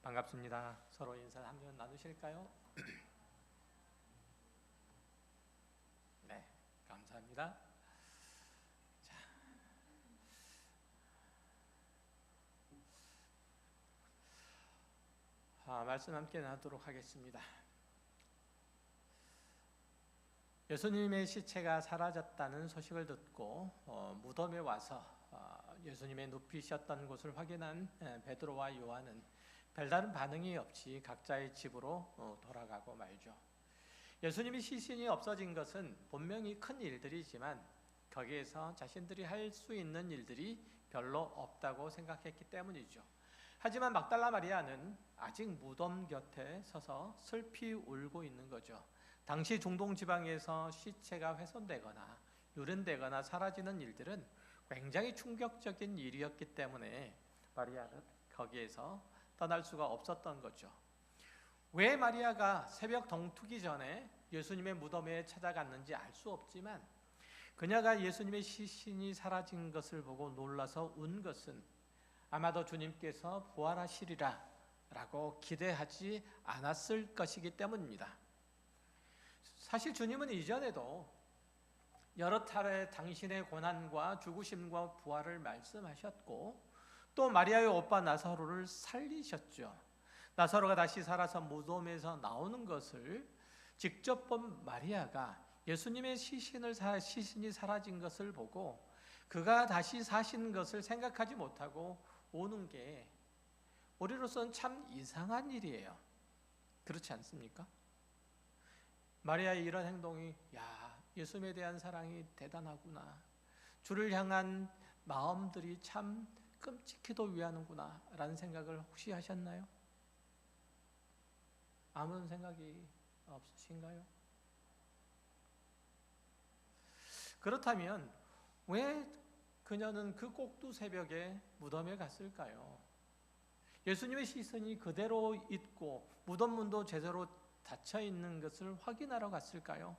반갑습니다. 서로 인사 한번 나누실까요? 네, 감사합니다. 말씀 함께 나누도록 하겠습니다. 예수님의 시체가 사라졌다는 소식을 듣고 무덤에 와서 예수님의 눕히셨던 곳을 확인한 베드로와 요한은 별다른 반응이 없이 각자의 집으로 돌아가고 말죠. 예수님이 시신이 없어진 것은 분명히 큰 일들이지만 거기에서 자신들이 할 수 있는 일들이 별로 없다고 생각했기 때문이죠. 하지만 막달라 마리아는 아직 무덤 곁에 서서 슬피 울고 있는 거죠. 당시 중동 지방에서 시체가 훼손되거나 유린되거나 사라지는 일들은 굉장히 충격적인 일이었기 때문에 마리아는 거기에서 떠날 수가 없었던 거죠. 왜 마리아가 새벽 동트기 전에 예수님의 무덤에 찾아갔는지 알 수 없지만 그녀가 예수님의 시신이 사라진 것을 보고 놀라서 운 것은 아마도 주님께서 부활하시리라 라고 기대하지 않았을 것이기 때문입니다. 사실 주님은 이전에도 여러 차례 당신의 고난과 죽으심과 부활을 말씀하셨고 또 마리아의 오빠 나사로를 살리셨죠. 나사로가 다시 살아서 무덤에서 나오는 것을 직접 본 마리아가 예수님의 시신이 사라진 것을 보고 그가 다시 사신 것을 생각하지 못하고 오는 게 우리로서는 참 이상한 일이에요. 그렇지 않습니까? 마리아의 이런 행동이 예수님에 대한 사랑이 대단하구나, 주를 향한 마음들이 참 끔찍히도 위하는구나 라는 생각을 혹시 하셨나요? 아무런 생각이 없으신가요? 그렇다면 왜 그녀는 그 꼭두 새벽에 무덤에 갔을까요? 예수님의 시선이 그대로 있고 무덤 문도 제대로 닫혀 있는 것을 확인하러 갔을까요?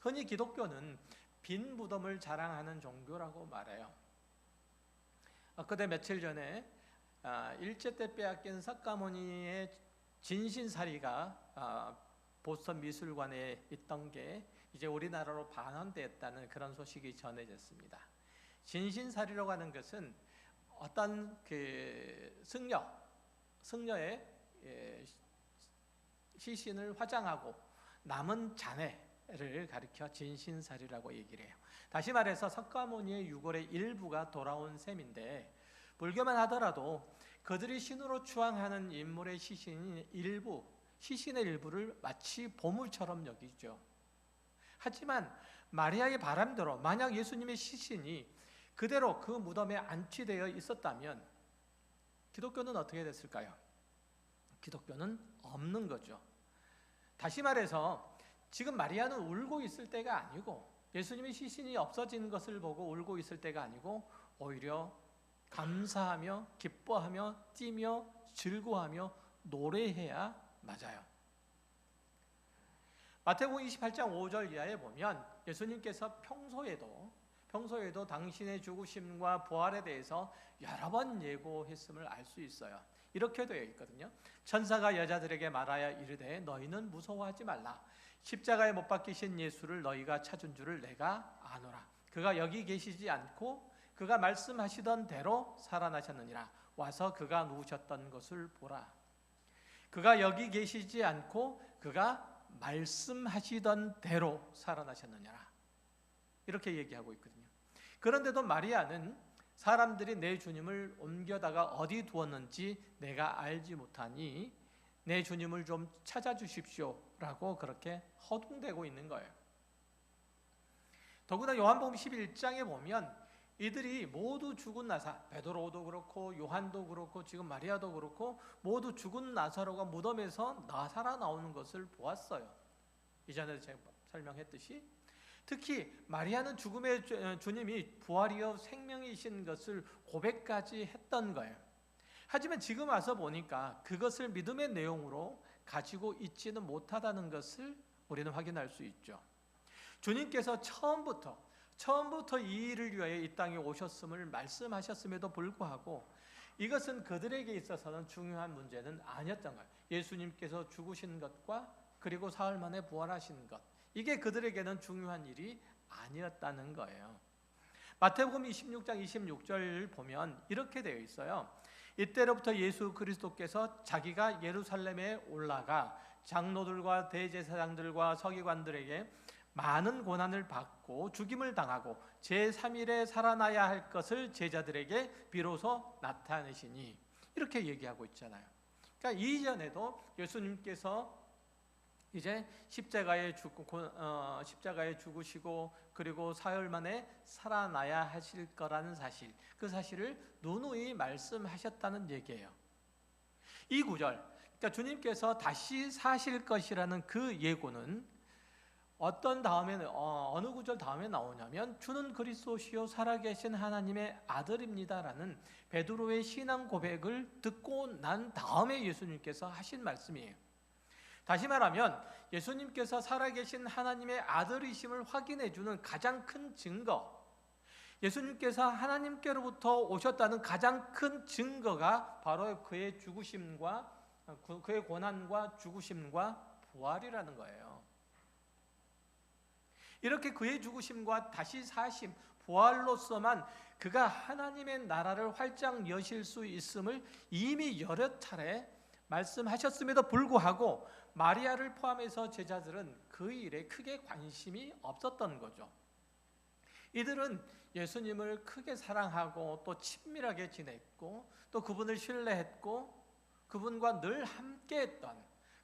흔히 기독교는 빈 무덤을 자랑하는 종교라고 말해요. 그때 며칠 전에 일제 때 빼앗긴 석가모니의 진신사리가 보스턴 미술관에 있던 게 이제 우리나라로 반환됐다는 그런 소식이 전해졌습니다. 진신사리라고 하는 것은 어떤 승려의 시신을 화장하고 남은 잔해를 가리켜 진신사리라고 얘기를 해요. 다시 말해서 석가모니의 유골의 일부가 돌아온 셈인데, 불교만 하더라도 그들이 신으로 추앙하는 인물의 시신의 일부를 마치 보물처럼 여기죠. 하지만 마리아의 바람대로 만약 예수님의 시신이 그대로 그 무덤에 안치되어 있었다면 기독교는 어떻게 됐을까요? 기독교는 없는 거죠. 다시 말해서 지금 마리아는 울고 있을 때가 아니고 예수님의 시신이 없어진 것을 보고 울고 있을 때가 아니고 오히려 감사하며 기뻐하며 뛰며 즐거워하며 노래해야 맞아요. 마태복음 28장 5절 이하에 보면 예수님께서 평소에도 당신의 죽으심과 부활에 대해서 여러 번 예고했음을 알 수 있어요. 이렇게 되어 있거든요. 천사가 여자들에게 말하여 이르되 너희는 무서워하지 말라. 십자가에 못 박히신 예수를 너희가 찾은 줄을 내가 아노라. 그가 여기 계시지 않고 그가 말씀하시던 대로 살아나셨느니라. 와서 그가 누우셨던 것을 보라. 그가 여기 계시지 않고 그가 말씀하시던 대로 살아나셨느니라. 이렇게 얘기하고 있거든요. 그런데도 마리아는 사람들이 내 주님을 옮겨다가 어디 두었는지 내가 알지 못하니 내 주님을 좀 찾아주십시오 라고 그렇게 허둥대고 있는 거예요. 더구나 요한복음 11장에 보면 이들이 모두 죽은 베드로도 그렇고 요한도 그렇고 지금 마리아도 그렇고 모두 죽은 나사로가 무덤에서 살아나오는 것을 보았어요. 이전에 제가 설명했듯이 특히 마리아는 죽음의 주님이 부활이여 생명이신 것을 고백까지 했던 거예요. 하지만 지금 와서 보니까 그것을 믿음의 내용으로 가지고 있지는 못하다는 것을 우리는 확인할 수 있죠. 주님께서 처음부터 이 일을 위하여 이 땅에 오셨음을 말씀하셨음에도 불구하고 이것은 그들에게 있어서는 중요한 문제는 아니었던 거예요. 예수님께서 죽으신 것과 그리고 사흘 만에 부활하신 것, 이게 그들에게는 중요한 일이 아니었다는 거예요. 마태복음 26장 26절 보면 이렇게 되어 있어요. 이때로부터 예수 그리스도께서 자기가 예루살렘에 올라가 장로들과 대제사장들과 서기관들에게 많은 고난을 받고 죽임을 당하고 제3일에 살아나야 할 것을 제자들에게 비로소 나타내시니, 이렇게 얘기하고 있잖아요. 그러니까 이전에도 예수님께서 이제 십자가에 죽으시고 그리고 사흘 만에 살아나야 하실 거라는 사실, 그 사실을 누누이 말씀하셨다는 얘기예요. 이 구절, 그러니까 주님께서 다시 사실 것이라는 그 예고는 어느 구절 다음에 나오냐면 주는 그리스도시요 살아계신 하나님의 아들입니다라는 베드로의 신앙 고백을 듣고 난 다음에 예수님께서 하신 말씀이에요. 다시 말하면 예수님께서 살아계신 하나님의 아들이심을 확인해 주는 가장 큰 증거, 예수님께서 하나님께로부터 오셨다는 가장 큰 증거가 바로 그의 죽으심과 그의 고난과 죽으심과 부활이라는 거예요. 이렇게 그의 죽으심과 다시 사심, 부활로서만 그가 하나님의 나라를 활짝 여실 수 있음을 이미 여러 차례 말씀하셨음에도 불구하고 마리아를 포함해서 제자들은 그 일에 크게 관심이 없었던 거죠. 이들은 예수님을 크게 사랑하고 또 친밀하게 지냈고 또 그분을 신뢰했고 그분과 늘 함께했던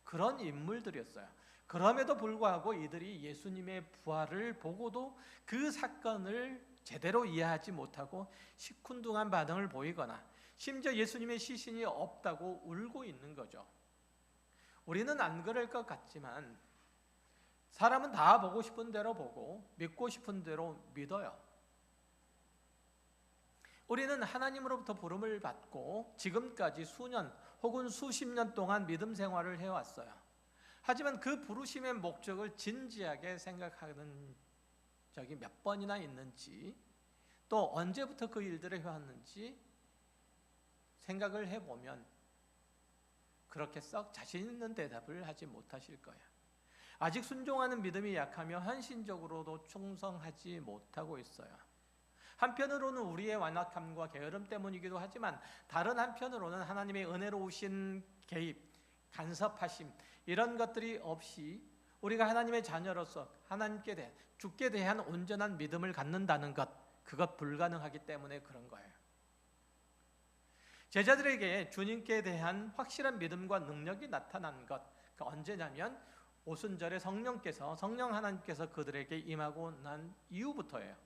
그런 인물들이었어요. 그럼에도 불구하고 이들이 예수님의 부활을 보고도 그 사건을 제대로 이해하지 못하고 시큰둥한 반응을 보이거나 심지어 예수님의 시신이 없다고 울고 있는 거죠. 우리는 안 그럴 것 같지만 사람은 다 보고 싶은 대로 보고 믿고 싶은 대로 믿어요. 우리는 하나님으로부터 부름을 받고 지금까지 수년 혹은 수십 년 동안 믿음 생활을 해왔어요. 하지만 그 부르심의 목적을 진지하게 생각하는 적이 몇 번이나 있는지, 또 언제부터 그 일들을 해왔는지 생각을 해보면 그렇게 썩 자신 있는 대답을 하지 못하실 거야. 아직 순종하는 믿음이 약하며 헌신적으로도 충성하지 못하고 있어요. 한편으로는 우리의 완악함과 게으름 때문이기도 하지만 다른 한편으로는 하나님의 은혜로우신 개입, 간섭하심, 이런 것들이 없이 우리가 하나님의 자녀로서 하나님께 대한, 주께 대한 온전한 믿음을 갖는다는 것, 그것 불가능하기 때문에 그런 거예요. 제자들에게 주님께 대한 확실한 믿음과 능력이 나타난 것, 그 언제냐면 오순절에 성령 하나님께서 그들에게 임하고 난 이후부터예요.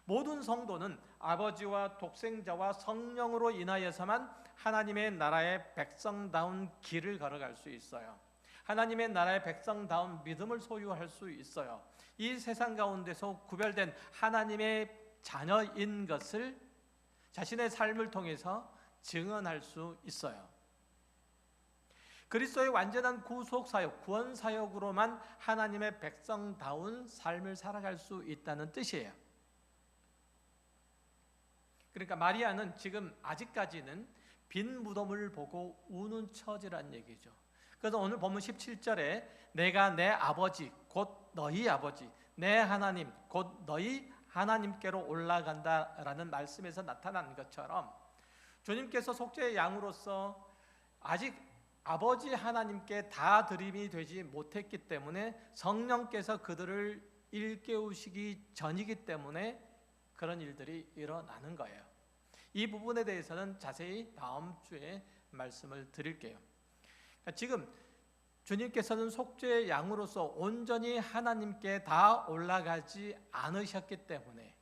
모든 성도는 아버지와 독생자와 성령으로 인하여서만 하나님의 나라의 백성다운 길을 걸어갈 수 있어요. 하나님의 나라의 백성다운 믿음을 소유할 수 있어요. 이 세상 가운데서 구별된 하나님의 자녀인 것을 자신의 삶을 통해서 증언할 수 있어요. 그리스도의 완전한 구속 사역, 구원 사역으로만 하나님의 백성다운 삶을 살아갈 수 있다는 뜻이에요. 그러니까 마리아는 지금 아직까지는 빈 무덤을 보고 우는 처지란 얘기죠. 그래서 오늘 본문 17절에 내가 내 아버지 곧 너희 아버지, 내 하나님 곧 너희 하나님께로 올라간다라는 말씀에서 나타난 것처럼 주님께서 속죄의 양으로서 아직 아버지 하나님께 다 드림이 되지 못했기 때문에 성령께서 그들을 일깨우시기 전이기 때문에 그런 일들이 일어나는 거예요. 이 부분에 대해서는 자세히 다음 주에 말씀을 드릴게요. 그러니까 지금 주님께서는 속죄의 양으로서 온전히 하나님께 다 올라가지 않으셨기 때문에,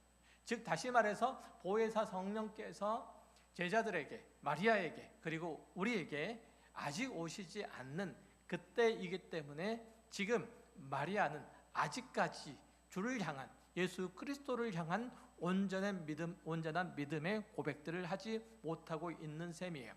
즉 다시 말해서 보혜사 성령께서 제자들에게, 마리아에게, 그리고 우리에게 아직 오시지 않는 그때이기 때문에 지금 마리아는 아직까지 주를 향한, 예수 그리스도를 향한 온전한 믿음의 고백들을 하지 못하고 있는 셈이에요.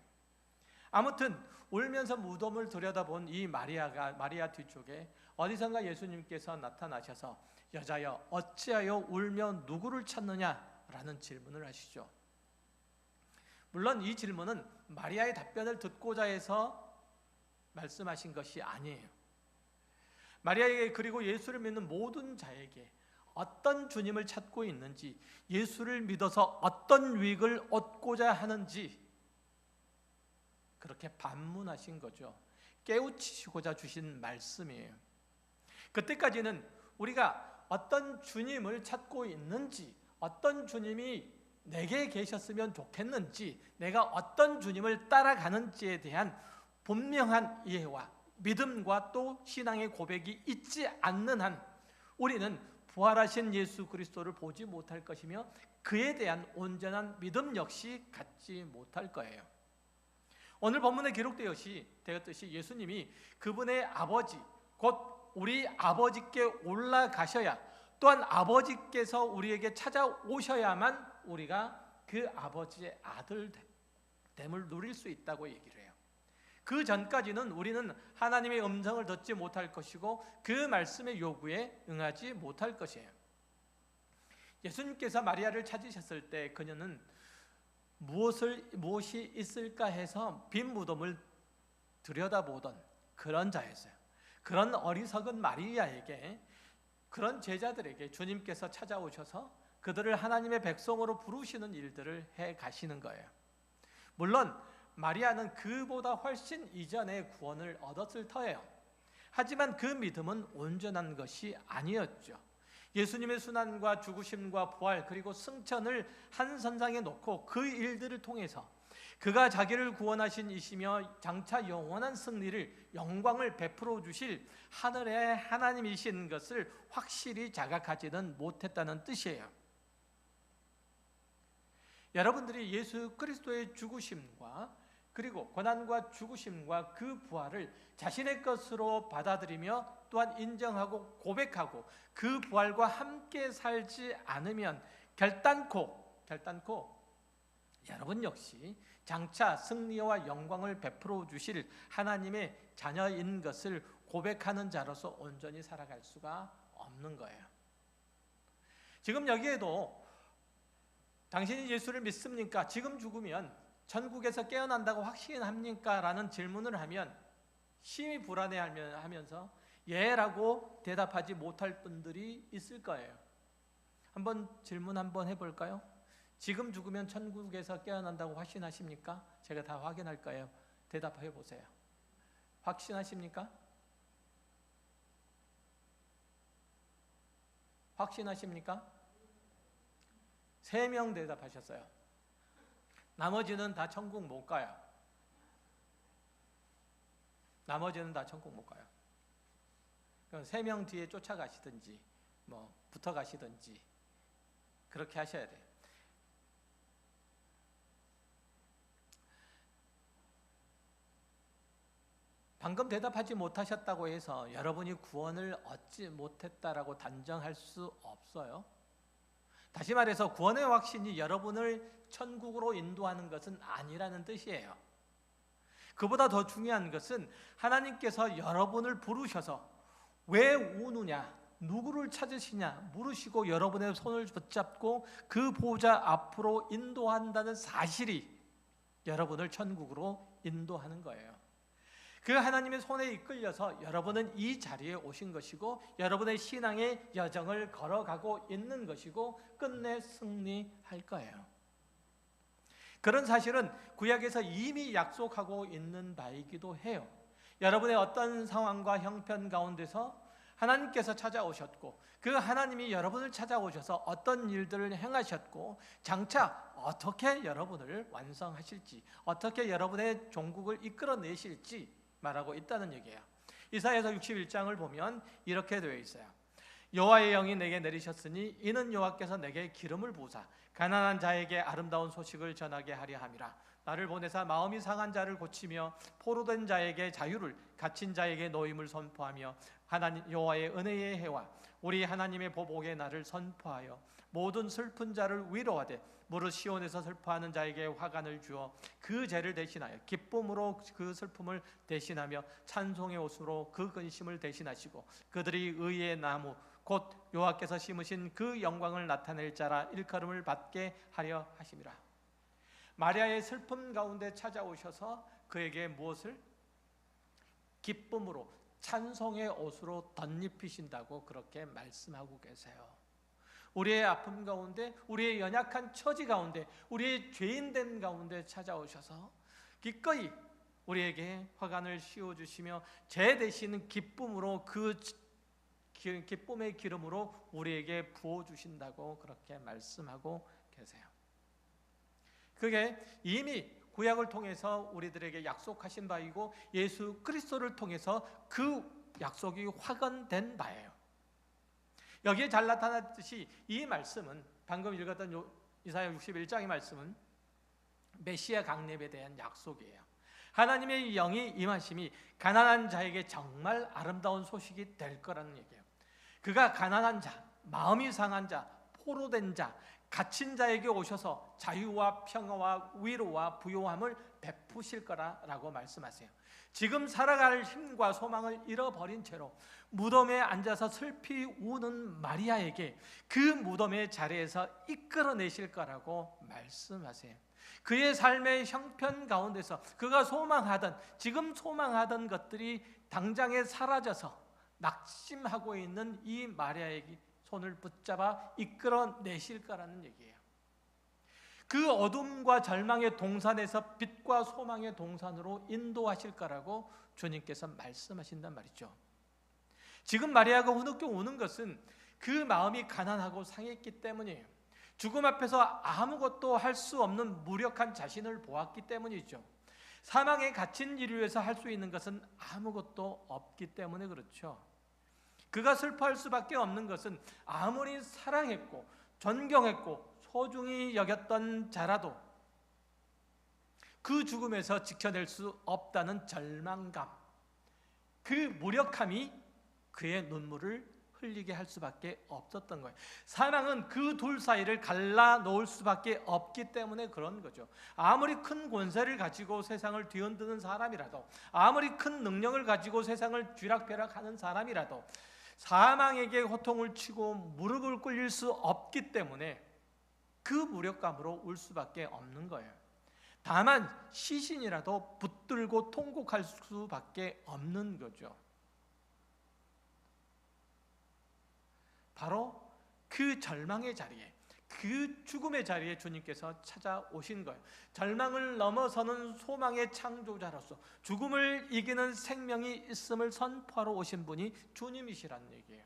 아무튼 울면서 무덤을 들여다본 이 마리아 뒤쪽에 어디선가 예수님께서 나타나셔서 여자여 어찌하여 울며 누구를 찾느냐라는 질문을 하시죠. 물론 이 질문은 마리아의 답변을 듣고자 해서 말씀하신 것이 아니에요. 마리아에게, 그리고 예수를 믿는 모든 자에게 어떤 주님을 찾고 있는지, 예수를 믿어서 어떤 유익을 얻고자 하는지 그렇게 반문하신 거죠. 깨우치시고자 주신 말씀이에요. 그때까지는 우리가 어떤 주님을 찾고 있는지, 어떤 주님이 내게 계셨으면 좋겠는지, 내가 어떤 주님을 따라가는지에 대한 분명한 이해와 믿음과 또 신앙의 고백이 있지 않는 한 우리는 부활하신 예수 그리스도를 보지 못할 것이며 그에 대한 온전한 믿음 역시 갖지 못할 거예요. 오늘 본문에 기록되었듯이 예수님이 그분의 아버지, 곧 우리 아버지께 올라가셔야, 또한 아버지께서 우리에게 찾아오셔야만 우리가 그 아버지의 아들됨을 누릴 수 있다고 얘기를 해요. 그 전까지는 우리는 하나님의 음성을 듣지 못할 것이고 그 말씀의 요구에 응하지 못할 것이에요. 예수님께서 마리아를 찾으셨을 때 그녀는 무엇이 있을까 해서 빈 무덤을 들여다보던 그런 자였어요. 그런 어리석은 마리아에게, 그런 제자들에게 주님께서 찾아오셔서 그들을 하나님의 백성으로 부르시는 일들을 해 가시는 거예요. 물론 마리아는 그보다 훨씬 이전에 구원을 얻었을 터예요. 하지만 그 믿음은 온전한 것이 아니었죠. 예수님의 순환과 죽으심과 부활 그리고 승천을 한 선상에 놓고 그 일들을 통해서 그가 자기를 구원하신 이시며 장차 영원한 승리를, 영광을 베풀어 주실 하늘의 하나님이신 것을 확실히 자각하지는 못했다는 뜻이에요. 여러분들이 예수 그리스도의 죽으심과 그리고 고난과 죽으심과 그 부활을 자신의 것으로 받아들이며 또한 인정하고 고백하고 그 부활과 함께 살지 않으면 결단코 여러분 역시 장차 승리와 영광을 베풀어 주실 하나님의 자녀인 것을 고백하는 자로서 온전히 살아갈 수가 없는 거예요. 지금 여기에도 당신이 예수를 믿습니까? 지금 죽으면 천국에서 깨어난다고 확신합니까? 라는 질문을 하면 심히 불안해하면서 예라고 대답하지 못할 분들이 있을 거예요. 질문 한번 해볼까요? 지금 죽으면 천국에서 깨어난다고 확신하십니까? 제가 다 확인할 거예요. 대답해 보세요. 확신하십니까? 확신하십니까? 3명 대답하셨어요. 나머지는 다 천국 못 가요. 나머지는 다 천국 못 가요. 그럼 3명 뒤에 쫓아가시든지 붙어가시든지 그렇게 하셔야 돼요. 방금 대답하지 못하셨다고 해서 여러분이 구원을 얻지 못했다라고 단정할 수 없어요. 다시 말해서 구원의 확신이 여러분을 천국으로 인도하는 것은 아니라는 뜻이에요. 그보다 더 중요한 것은 하나님께서 여러분을 부르셔서 왜 우느냐, 누구를 찾으시냐 물으시고 여러분의 손을 붙잡고 그 보좌 앞으로 인도한다는 사실이 여러분을 천국으로 인도하는 거예요. 그 하나님의 손에 이끌려서 여러분은 이 자리에 오신 것이고 여러분의 신앙의 여정을 걸어가고 있는 것이고 끝내 승리할 거예요. 그런 사실은 구약에서 이미 약속하고 있는 바이기도 해요. 여러분의 어떤 상황과 형편 가운데서 하나님께서 찾아오셨고 그 하나님이 여러분을 찾아오셔서 어떤 일들을 행하셨고 장차 어떻게 여러분을 완성하실지, 어떻게 여러분의 종국을 이끌어내실지 말하고 있다는 얘기예요. 이사야서 61장을 보면 이렇게 되어 있어요. 여호와의 영이 내게 내리셨으니 이는 여호와께서 내게 기름을 부으사 가난한 자에게 아름다운 소식을 전하게 하려 함이라. 나를 보내사 마음이 상한 자를 고치며 포로된 자에게 자유를, 갇힌 자에게 노임을 선포하며 하나님 여호와의 은혜의 해와 우리 하나님의 보복의 날을 선포하여 모든 슬픈 자를 위로하되 무릇 시온에서 슬퍼하는 자에게 화관을 주어 그 죄를 대신하여 기쁨으로 그 슬픔을 대신하며 찬송의 옷으로 그 근심을 대신하시고 그들이 의의 나무 곧 여호와께서 심으신 그 영광을 나타낼 자라 일컬음을 받게 하려 하심이라. 마리아의 슬픔 가운데 찾아오셔서 그에게 무엇을? 기쁨으로 찬송의 옷으로 덧입히신다고 그렇게 말씀하고 계세요. 우리의 아픔 가운데, 우리의 연약한 처지 가운데, 우리의 죄인된 가운데 찾아오셔서 기꺼이 우리에게 화관을 씌워주시며 제 대신 기쁨으로 그 기쁨의 기름으로 우리에게 부어주신다고 그렇게 말씀하고 계세요. 그게 이미 구약을 통해서 우리들에게 약속하신 바이고 예수 그리스도를 통해서 그 약속이 확언된 바예요. 여기에 잘 나타났듯이 이 말씀은, 방금 읽었던 이사야 61장의 말씀은 메시아 강림에 대한 약속이에요. 하나님의 영이 임하심이 가난한 자에게 정말 아름다운 소식이 될 거라는 얘기예요. 그가 가난한 자, 마음이 상한 자, 포로된 자, 갇힌 자에게 오셔서 자유와 평화와 위로와 부요함을 베푸실 거라고 말씀하세요. 지금 살아갈 힘과 소망을 잃어버린 채로 무덤에 앉아서 슬피 우는 마리아에게 그 무덤의 자리에서 이끌어내실 거라고 말씀하세요. 그의 삶의 형편 가운데서 그가 소망하던, 지금 소망하던 것들이 당장에 사라져서 낙심하고 있는 이 마리아에게 손을 붙잡아 이끌어내실 거라는 얘기예요. 그 어둠과 절망의 동산에서 빛과 소망의 동산으로 인도하실 거라고 주님께서 말씀하신단 말이죠. 지금 마리아가 후늦게 우는 것은 그 마음이 가난하고 상했기 때문이에요. 죽음 앞에서 아무것도 할 수 없는 무력한 자신을 보았기 때문이죠. 사망에 갇힌 이를 위해서 할 수 있는 것은 아무것도 없기 때문에 그렇죠. 그가 슬퍼할 수밖에 없는 것은 아무리 사랑했고 존경했고 소중히 여겼던 자라도 그 죽음에서 지켜낼 수 없다는 절망감, 그 무력함이 그의 눈물을 흘리게 할 수밖에 없었던 거예요. 사망은 그 둘 사이를 갈라놓을 수밖에 없기 때문에 그런 거죠. 아무리 큰 권세를 가지고 세상을 뒤흔드는 사람이라도, 아무리 큰 능력을 가지고 세상을 쥐락펴락하는 사람이라도 사망에게 호통을 치고 무릎을 꿇릴 수 없기 때문에 그 무력감으로 울 수밖에 없는 거예요. 다만 시신이라도 붙들고 통곡할 수밖에 없는 거죠. 바로 그 절망의 자리에, 그 죽음의 자리에 주님께서 찾아오신 거예요. 절망을 넘어서는 소망의 창조자로서 죽음을 이기는 생명이 있음을 선포하러 오신 분이 주님이시라는 얘기예요.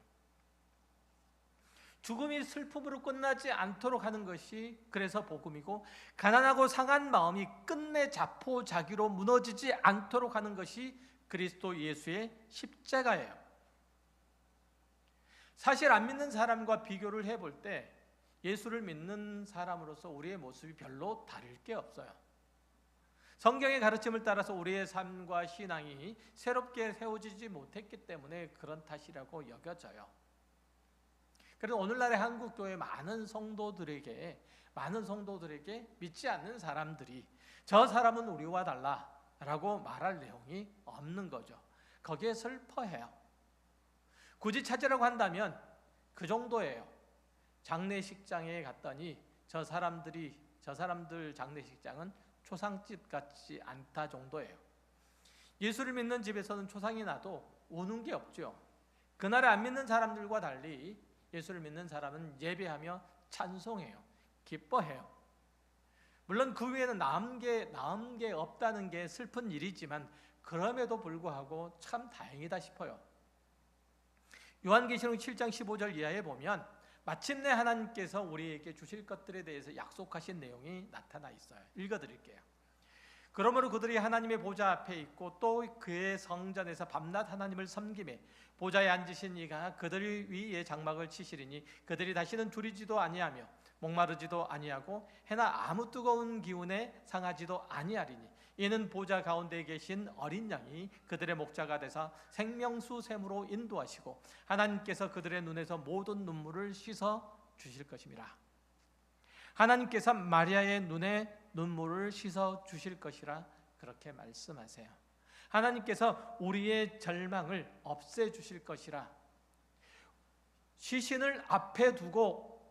죽음이 슬픔으로 끝나지 않도록 하는 것이 그래서 복음이고, 가난하고 상한 마음이 끝내 자포자기로 무너지지 않도록 하는 것이 그리스도 예수의 십자가예요. 사실 안 믿는 사람과 비교를 해볼 때 예수를 믿는 사람으로서 우리의 모습이 별로 다를 게 없어요. 성경의 가르침을 따라서 우리의 삶과 신앙이 새롭게 세워지지 못했기 때문에 그런 탓이라고 여겨져요. 그래서 오늘날의 한국교회 많은 성도들에게 믿지 않는 사람들이 저 사람은 우리와 달라라고 말할 내용이 없는 거죠. 거기에 슬퍼해요. 굳이 찾으라고 한다면 그 정도예요. 장례식장에 갔더니 저 사람들 장례식장은 초상집 같지 않다 정도예요. 예수를 믿는 집에서는 초상이 나도 우는 게 없죠. 그날에 안 믿는 사람들과 달리 예수를 믿는 사람은 예배하며 찬송해요. 기뻐해요. 물론 그 위에는 나은 게 없다는 게 슬픈 일이지만 그럼에도 불구하고 참 다행이다 싶어요. 요한계시록 7장 15절 이하에 보면 마침내 하나님께서 우리에게 주실 것들에 대해서 약속하신 내용이 나타나 있어요. 읽어드릴게요. 그러므로 그들이 하나님의 보좌 앞에 있고 또 그의 성전에서 밤낮 하나님을 섬기매 보좌에 앉으신 이가 그들 위에 장막을 치시리니 그들이 다시는 줄이지도 아니하며 목마르지도 아니하고 해나 아무 뜨거운 기운에 상하지도 아니하리니 이는 보좌 가운데 계신 어린 양이 그들의 목자가 되사 생명수 샘으로 인도하시고 하나님께서 그들의 눈에서 모든 눈물을 씻어 주실 것입니다. 하나님께서 마리아의 눈에 눈물을 씻어 주실 것이라 그렇게 말씀하세요. 하나님께서 우리의 절망을 없애 주실 것이라, 시신을 앞에 두고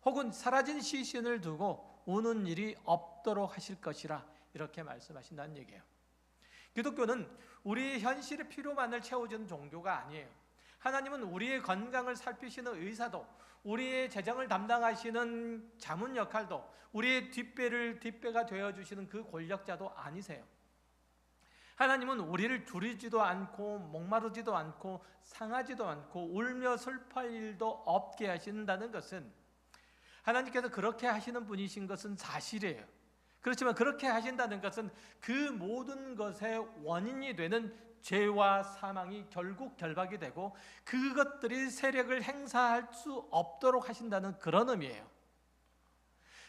혹은 사라진 시신을 두고 우는 일이 없도록 하실 것이라 이렇게 말씀하신다는 얘기예요. 기독교는 우리의 현실의 필요만을 채워주는 종교가 아니에요. 하나님은 우리의 건강을 살피시는 의사도, 우리의 재정을 담당하시는 자문 역할도, 우리의 뒷배가 되어주시는 그 권력자도 아니세요. 하나님은 우리를 두리지도 않고 목마르지도 않고 상하지도 않고 울며 슬퍼할 일도 없게 하신다는 것은, 하나님께서 그렇게 하시는 분이신 것은 사실이에요. 그렇지만 그렇게 하신다는 것은 그 모든 것의 원인이 되는 죄와 사망이 결국 결박이 되고 그것들이 세력을 행사할 수 없도록 하신다는 그런 의미예요.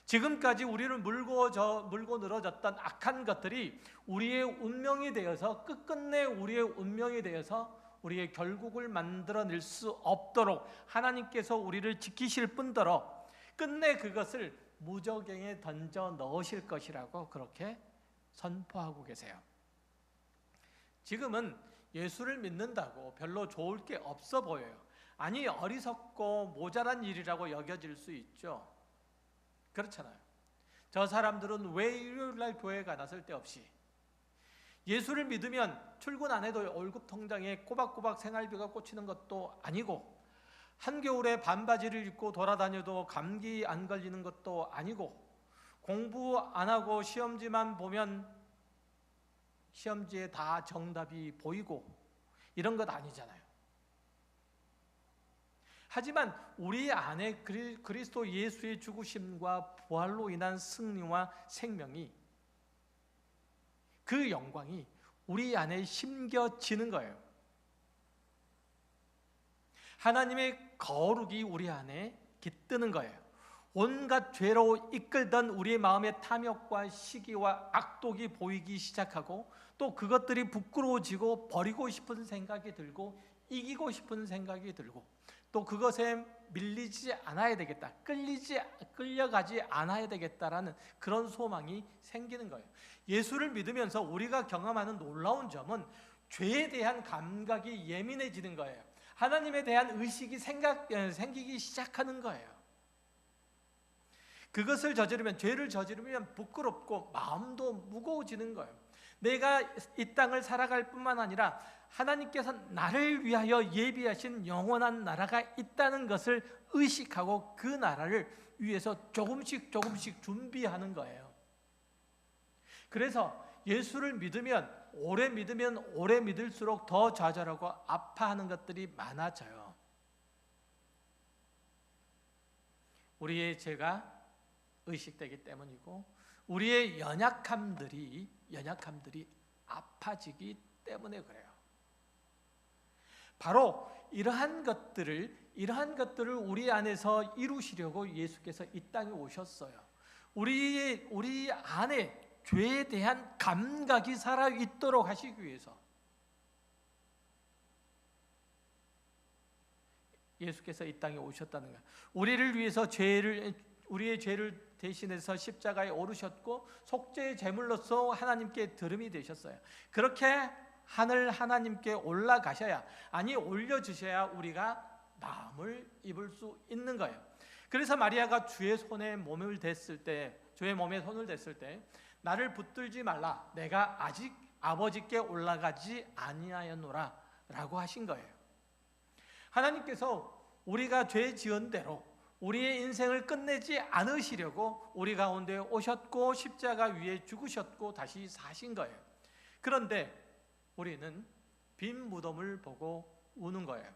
지금까지 우리를 물고 늘어졌던 악한 것들이 우리의 운명이 되어서, 끝끝내 우리의 운명이 되어서 우리의 결국을 만들어낼 수 없도록 하나님께서 우리를 지키실 뿐더러 끝내 그것을 무저갱에 던져 넣으실 것이라고 그렇게 선포하고 계세요. 지금은 예수를 믿는다고 별로 좋을 게 없어 보여요. 아니, 어리석고 모자란 일이라고 여겨질 수 있죠. 그렇잖아요. 저 사람들은 왜 일요일날 교회가 나설 데 없이, 예수를 믿으면 출근 안 해도 월급 통장에 꼬박꼬박 생활비가 꽂히는 것도 아니고, 한겨울에 반바지를 입고 돌아다녀도 감기 안 걸리는 것도 아니고, 공부 안 하고 시험지만 보면 시험지에 다 정답이 보이고 이런 것 아니잖아요. 하지만 우리 안에 그리스도 예수의 죽으심과 부활로 인한 승리와 생명이, 그 영광이 우리 안에 심겨지는 거예요. 하나님의 거룩이 우리 안에 깃드는 거예요. 온갖 죄로 이끌던 우리의 마음의 탐욕과 시기와 악독이 보이기 시작하고, 또 그것들이 부끄러워지고 버리고 싶은 생각이 들고 이기고 싶은 생각이 들고, 또 그것에 밀리지 않아야 되겠다, 끌려가지 않아야 되겠다라는 그런 소망이 생기는 거예요. 예수를 믿으면서 우리가 경험하는 놀라운 점은 죄에 대한 감각이 예민해지는 거예요. 하나님에 대한 의식이 생기기 시작하는 거예요. 그것을 저지르면, 죄를 저지르면 부끄럽고 마음도 무거워지는 거예요. 내가 이 땅을 살아갈 뿐만 아니라 하나님께서 나를 위하여 예비하신 영원한 나라가 있다는 것을 의식하고 그 나라를 위해서 조금씩 준비하는 거예요. 그래서 예수를 믿으면 오래 믿을수록 더 좌절하고 아파하는 것들이 많아져요. 우리의 죄가 의식되기 때문이고, 우리의 연약함들이 아파지기 때문에 그래요. 바로 이러한 것들을 우리 안에서 이루시려고 예수께서 이 땅에 오셨어요. 우리 안에 죄에 대한 감각이 살아있도록 하시기 위해서 예수께서 이 땅에 오셨다는 거예요. 우리를 위해서 우리의 죄를 대신해서 십자가에 오르셨고, 속죄의 제물로서 하나님께 들음이 되셨어요. 그렇게 하나님께 올라가셔야, 아니 올려주셔야 우리가 마음을 입을 수 있는 거예요. 그래서 마리아가 주의 몸에 손을 댔을 때 나를 붙들지 말라, 내가 아직 아버지께 올라가지 아니하였노라 라고 하신 거예요. 하나님께서 우리가 죄 지은 대로 우리의 인생을 끝내지 않으시려고 우리 가운데 오셨고 십자가 위에 죽으셨고 다시 사신 거예요. 그런데 우리는 빈 무덤을 보고 우는 거예요.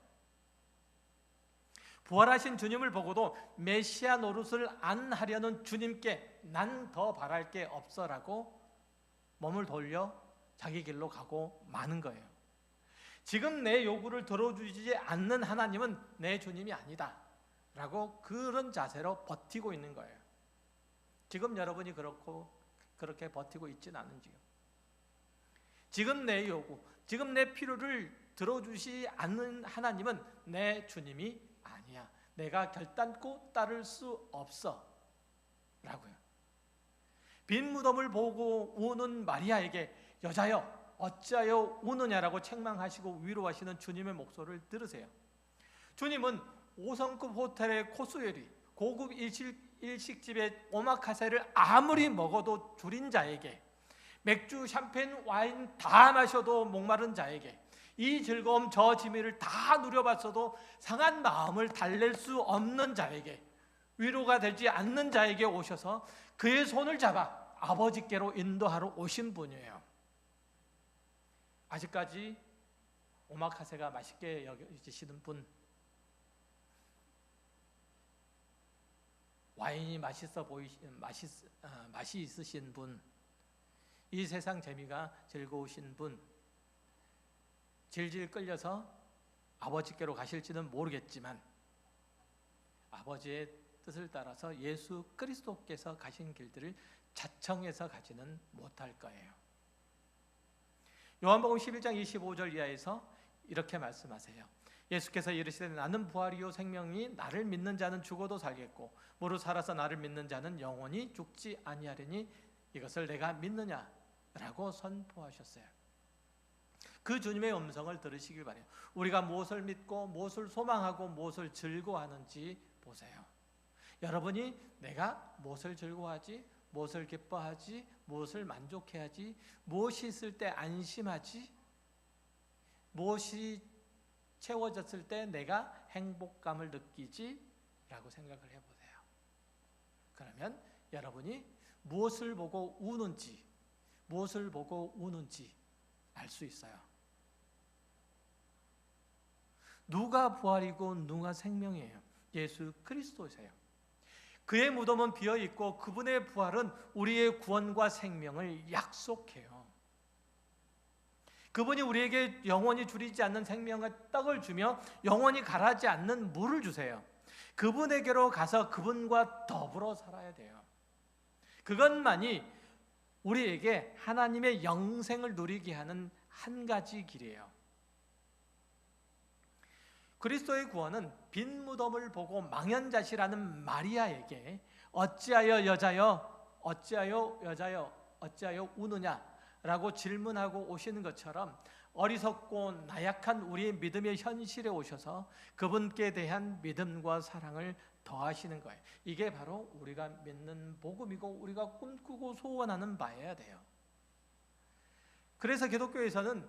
부활하신 주님을 보고도 메시아 노릇을 안 하려는 주님께 난 더 바랄 게 없어라고 몸을 돌려 자기 길로 가고 마는 거예요. 지금 내 요구를 들어주지 않는 하나님은 내 주님이 아니다 라고 그런 자세로 버티고 있는 거예요. 지금 여러분이 그렇게 버티고 있진 않은지요? 지금 내 요구, 지금 내 필요를 들어주지 않는 하나님은 내 주님이 아니야, 내가 결단코 따를 수 없어 라고요. 빈 무덤을 보고 우는 마리아에게 여자여 어찌하여 우느냐라고 책망하시고 위로하시는 주님의 목소리를 들으세요. 주님은 5성급 호텔의 코스요리, 고급 일식집에 오마카세를 아무리 먹어도 줄인 자에게, 맥주, 샴페인, 와인 다 마셔도 목마른 자에게, 이 즐거움 저 지미를 다 누려봤어도 상한 마음을 달랠 수 없는 자에게, 위로가 되지 않는 자에게 오셔서 그의 손을 잡아 아버지께로 인도하러 오신 분이에요. 아직까지 오마카세가 맛있게 여기시는 분, 와인이 맛이 있으신 분, 이 세상 재미가 즐거우신 분, 질질 끌려서 아버지께로 가실지는 모르겠지만 아버지의 뜻을 따라서 예수 그리스도께서 가신 길들을 자청해서 가지는 못할 거예요. 요한복음 11장 25절 이하에서 이렇게 말씀하세요. 예수께서 이르시되 나는 부활이요 생명이 나를 믿는 자는 죽어도 살겠고 무릇 살아서 나를 믿는 자는 영원히 죽지 아니하리니 이것을 내가 믿느냐라고 선포하셨어요. 그 주님의 음성을 들으시길 바래요. 우리가 무엇을 믿고 무엇을 소망하고 무엇을 즐거워하는지 보세요. 여러분이 내가 무엇을 즐거워하지, 무엇을 기뻐하지, 무엇을 만족해하지, 무엇이 있을 때 안심하지, 무엇이 채워졌을 때 내가 행복감을 느끼지 라고 생각을 해보세요. 그러면 여러분이 무엇을 보고 우는지, 무엇을 보고 우는지 알 수 있어요. 누가 부활이고 누가 생명이에요? 예수 그리스도세요. 그의 무덤은 비어있고 그분의 부활은 우리의 구원과 생명을 약속해요. 그분이 우리에게 영원히 줄이지 않는 생명의 떡을 주며 영원히 가라지 않는 물을 주세요. 그분에게로 가서 그분과 더불어 살아야 돼요. 그것만이 우리에게 하나님의 영생을 누리게 하는 한 가지 길이에요. 그리스도의 구원은 빈 무덤을 보고 망연자실하는 마리아에게 어찌하여 여자여, 어찌하여 여자여, 어찌하여 우느냐라고 질문하고 오시는 것처럼 어리석고 나약한 우리의 믿음의 현실에 오셔서 그분께 대한 믿음과 사랑을 더하시는 거예요. 이게 바로 우리가 믿는 복음이고 우리가 꿈꾸고 소원하는 바여야 돼요. 그래서 기독교에서는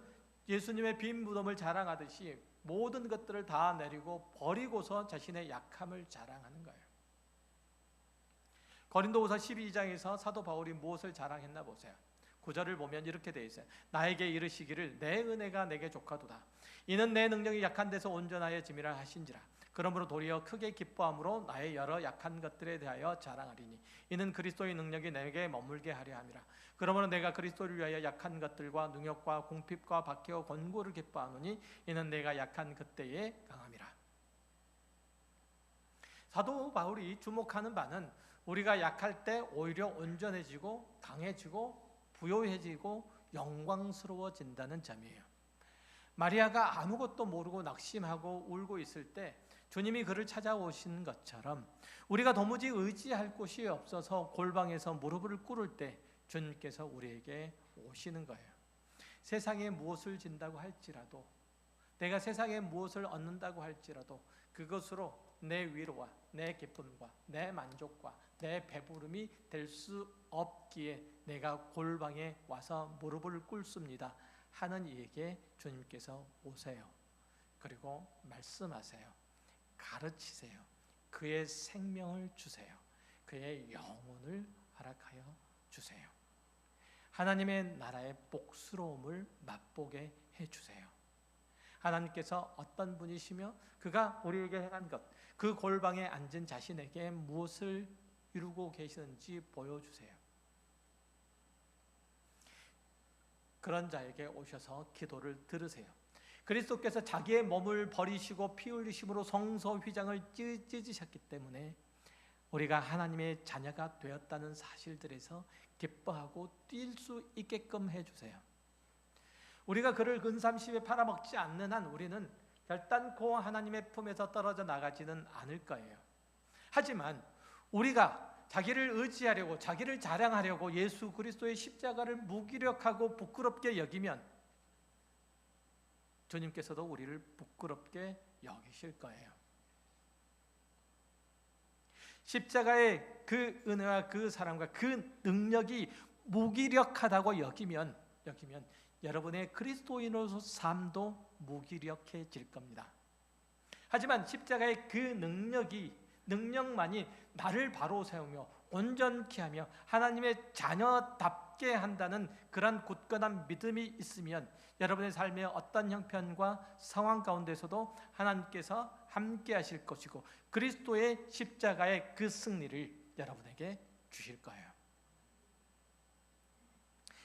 예수님의 빈 무덤을 자랑하듯이 모든 것들을 다 내리고 버리고서 자신의 약함을 자랑하는 거예요. 고린도후서 12장에서 사도 바울이 무엇을 자랑했나 보세요. 9절을 보면 이렇게 되어 있어요. 나에게 이르시기를 내 은혜가 내게 족하도다. 이는 내 능력이 약한 데서 온전하여 짐이라 하신지라. 그러므로 도리어 크게 기뻐함으로 나의 여러 약한 것들에 대하여 자랑하리니 이는 그리스도의 능력이 내게 머물게 하려 함이라. 그러므로 내가 그리스도를 위하여 약한 것들과 능욕과 궁핍과 박해와 권고를 기뻐하노니 이는 내가 약한 그때에 강함이라. 사도 바울이 주목하는 바는 우리가 약할 때 오히려 온전해지고 강해지고 부요해지고 영광스러워진다는 점이에요. 마리아가 아무것도 모르고 낙심하고 울고 있을 때 주님이 그를 찾아오신 것처럼 우리가 도무지 의지할 곳이 없어서 골방에서 무릎을 꿇을 때 주님께서 우리에게 오시는 거예요. 세상에 무엇을 진다고 할지라도, 내가 세상에 무엇을 얻는다고 할지라도 그것으로 내 위로와 내 기쁨과 내 만족과 내 배부름이 될 수 없기에 내가 골방에 와서 무릎을 꿇습니다 하는 이에게 주님께서 오세요. 그리고 말씀하세요. 가르치세요. 그의 생명을 주세요. 그의 영혼을 허락하여 주세요. 하나님의 나라의 복스러움을 맛보게 해주세요. 하나님께서 어떤 분이시며 그가 우리에게 행한 것, 그 골방에 앉은 자신에게 무엇을 이루고 계시는지 보여주세요. 그런 자에게 오셔서 기도를 들으세요. 그리스도께서 자기의 몸을 버리시고 피 흘리심으로 성소 휘장을 찢으셨기 때문에 우리가 하나님의 자녀가 되었다는 사실들에서 기뻐하고 뛸 수 있게끔 해주세요. 우리가 그를 근삼십에 팔아먹지 않는 한 우리는 결단코 하나님의 품에서 떨어져 나가지는 않을 거예요. 하지만 우리가 자기를 의지하려고, 자기를 자랑하려고 예수 그리스도의 십자가를 무기력하고 부끄럽게 여기면 주님께서도 우리를 부끄럽게 여기실 거예요. 십자가의 그 은혜와 그 사랑과 그 능력이 무기력하다고 여기면 여러분의 그리스도인으로서 삶도 무기력해질 겁니다. 하지만 십자가의 그 능력만이 나를 바로 세우며 온전케 하며 하나님의 자녀답게 한다는 그런 굳건한 믿음이 있으면 여러분의 삶의 어떤 형편과 상황 가운데서도 하나님께서 함께 하실 것이고 그리스도의 십자가의 그 승리를 여러분에게 주실 거예요.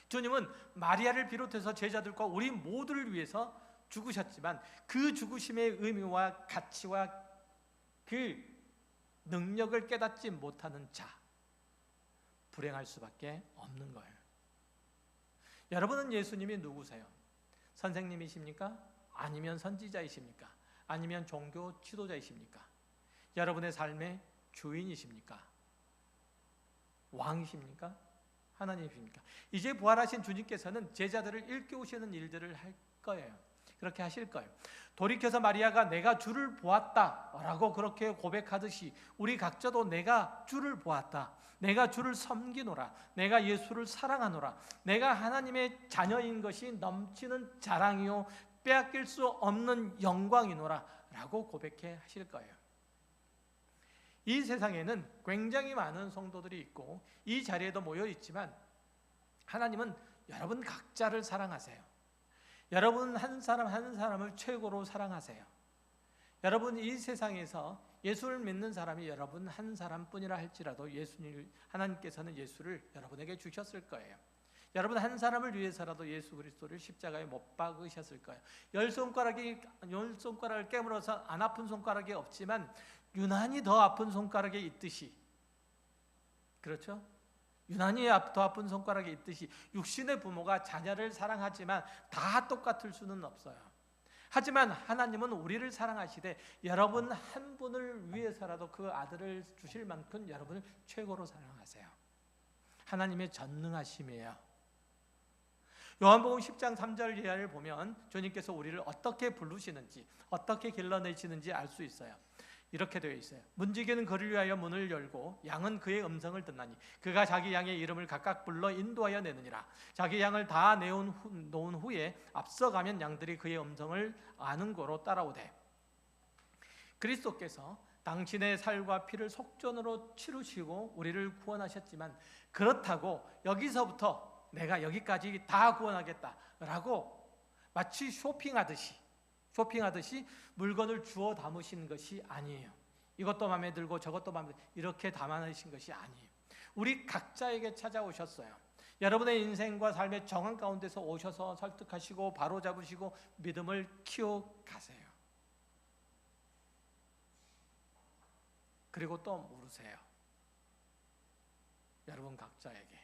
주님은 마리아를 비롯해서 제자들과 우리 모두를 위해서 죽으셨지만 그 죽으심의 의미와 가치와 그 능력을 깨닫지 못하는 자, 불행할 수밖에 없는 거예요. 여러분은 예수님이 누구세요? 선생님이십니까? 아니면 선지자이십니까? 아니면 종교 지도자이십니까? 여러분의 삶의 주인이십니까? 왕이십니까? 하나님이십니까? 이제 부활하신 주님께서는 제자들을 일깨우시는 일들을 할 거예요. 그렇게 하실 거예요. 돌이켜서 마리아가 내가 주를 보았다라고 그렇게 고백하듯이 우리 각자도 내가 주를 보았다, 내가 주를 섬기노라, 내가 예수를 사랑하노라, 내가 하나님의 자녀인 것이 넘치는 자랑이요 빼앗길 수 없는 영광이노라 라고 고백해 하실 거예요. 이 세상에는 굉장히 많은 성도들이 있고 이 자리에도 모여 있지만 하나님은 여러분 각자를 사랑하세요. 여러분 한 사람 한 사람을 최고로 사랑하세요. 여러분 이 세상에서 예수를 믿는 사람이 여러분 한 사람뿐이라 할지라도 하나님께서는 예수를 여러분에게 주셨을 거예요. 여러분 한 사람을 위해서라도 예수 그리스도를 십자가에 못 박으셨을 거예요. 열 손가락을 깨물어서 안 아픈 손가락이 없지만 유난히 더 아픈 손가락이 있듯이, 그렇죠? 유난히 더 아픈 손가락이 있듯이 육신의 부모가 자녀를 사랑하지만 다 똑같을 수는 없어요. 하지만 하나님은 우리를 사랑하시되 여러분 한 분을 위해서라도 그 아들을 주실 만큼 여러분을 최고로 사랑하세요. 하나님의 전능하심이에요. 요한복음 10장 3절 이하를 보면 주님께서 우리를 어떻게 부르시는지, 어떻게 길러내시는지 알 수 있어요. 이렇게 되어 있어요. 문지기는 그를 위하여 문을 열고 양은 그의 음성을 듣나니 그가 자기 양의 이름을 각각 불러 인도하여 내느니라. 자기 양을 다 놓은 후에 앞서가면 양들이 그의 음성을 아는 고로 따라오되, 그리스도께서 당신의 살과 피를 속전으로 치르시고 우리를 구원하셨지만 그렇다고 여기서부터 내가 여기까지 다 구원하겠다라고 마치 쇼핑하듯이 물건을 주워 담으신 것이 아니에요. 이것도 마음에 들고 저것도 마음에 들고 이렇게 담아내신 것이 아니에요. 우리 각자에게 찾아오셨어요. 여러분의 인생과 삶의 정한 가운데서 오셔서 설득하시고 바로잡으시고 믿음을 키워가세요. 그리고 또 물으세요. 여러분 각자에게,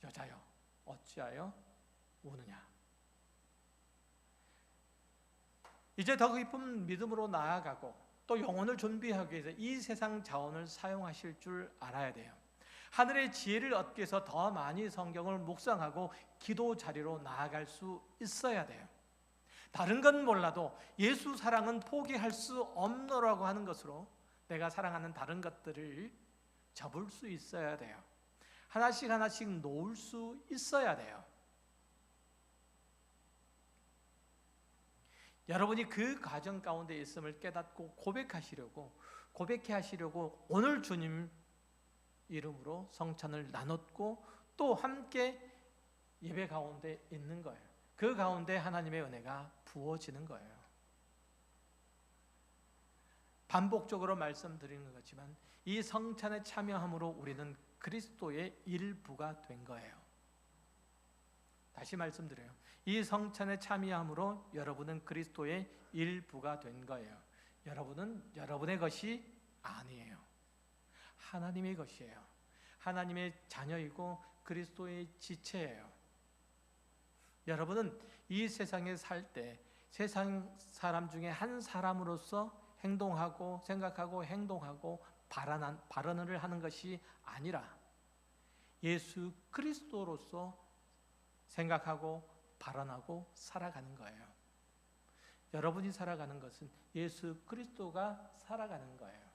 여자여 어찌하여 우느냐? 이제 더 깊은 믿음으로 나아가고 또 영혼을 준비하기 위해서 이 세상 자원을 사용하실 줄 알아야 돼요. 하늘의 지혜를 얻기 위해서 더 많이 성경을 묵상하고 기도 자리로 나아갈 수 있어야 돼요. 다른 건 몰라도 예수 사랑은 포기할 수 없노라고 하는 것으로 내가 사랑하는 다른 것들을 접을 수 있어야 돼요. 하나씩 놓을 수 있어야 돼요. 여러분이 그 과정 가운데 있음을 깨닫고 고백해 하시려고 오늘 주님 이름으로 성찬을 나눴고 또 함께 예배 가운데 있는 거예요. 그 가운데 하나님의 은혜가 부어지는 거예요. 반복적으로 말씀드리는 거지만 이 성찬에 참여함으로 우리는 그리스도의 일부가 된 거예요. 다시 말씀드려요. 이 성찬에 참여함으로 여러분은 그리스도의 일부가 된 거예요. 여러분은 여러분의 것이 아니에요. 하나님의 것이에요. 하나님의 자녀이고 그리스도의 지체예요. 여러분은 이 세상에 살 때 세상 사람 중에 한 사람으로서 행동하고 생각하고 행동하고 발언을 하는 것이 아니라 예수 그리스도로서 생각하고 발언하고 살아가는 거예요. 여러분이 살아가는 것은 예수 그리스도가 살아가는 거예요.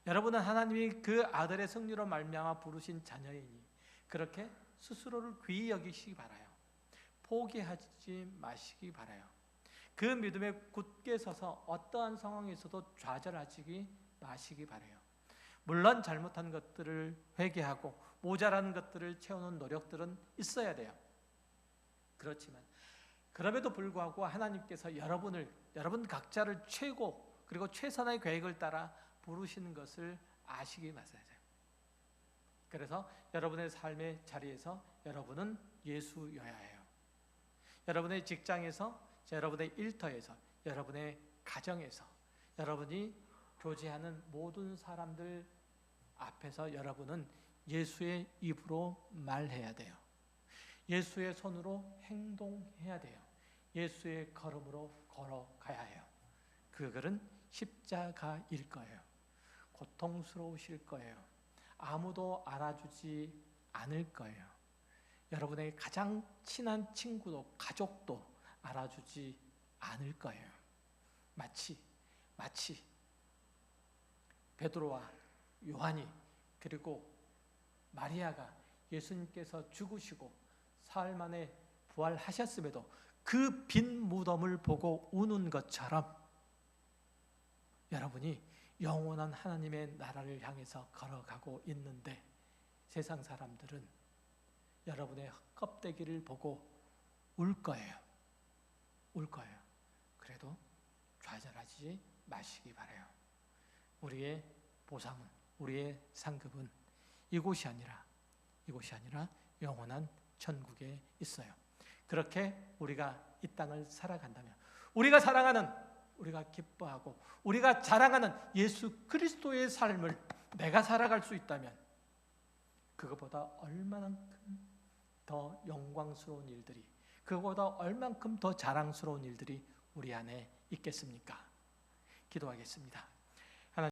여러분은 하나님이 그 아들의 승리로 말미암아 부르신 자녀이니 그렇게 스스로를 귀히 여기시기 바라요. 포기하지 마시기 바라요. 그 믿음에 굳게 서서 어떠한 상황에서도 좌절하지 마시기 바라요. 물론 잘못한 것들을 회개하고 모자란 것들을 채우는 노력들은 있어야 돼요. 그렇지만 그럼에도 불구하고 하나님께서 여러분 각자를 최고 그리고 최선의 계획을 따라 부르시는 것을 아시기 마셔야 돼요. 그래서 여러분의 삶의 자리에서 여러분은 예수여야 해요. 여러분의 직장에서, 여러분의 일터에서, 여러분의 가정에서, 여러분이 교제하는 모든 사람들 앞에서 여러분은 예수의 입으로 말해야 돼요. 예수의 손으로 행동해야 돼요. 예수의 걸음으로 걸어가야 해요. 그 글은 십자가일 거예요. 고통스러우실 거예요. 아무도 알아주지 않을 거예요. 여러분의 가장 친한 친구도 가족도 알아주지 않을 거예요. 마치 베드로와 요한이 그리고 마리아가 예수님께서 죽으시고 사흘 만에 부활하셨음에도 그 빈 무덤을 보고 우는 것처럼 여러분이 영원한 하나님의 나라를 향해서 걸어가고 있는데 세상 사람들은 여러분의 껍데기를 보고 울 거예요. 그래도 좌절하지 마시기 바라요. 우리의 보상은, 우리의 상급은 이곳이 아니라 영원한 천국에 있어요. 그렇게 우리가 이 땅을 살아간다면 우리가 사랑하는, 우리가 기뻐하고 우리가 자랑하는 예수 그리스도의 삶을 내가 살아갈 수 있다면 그것보다 얼마만큼 더 영광스러운 일들이, 그것보다 얼만큼 더 자랑스러운 일들이 우리 안에 있겠습니까? 기도하겠습니다.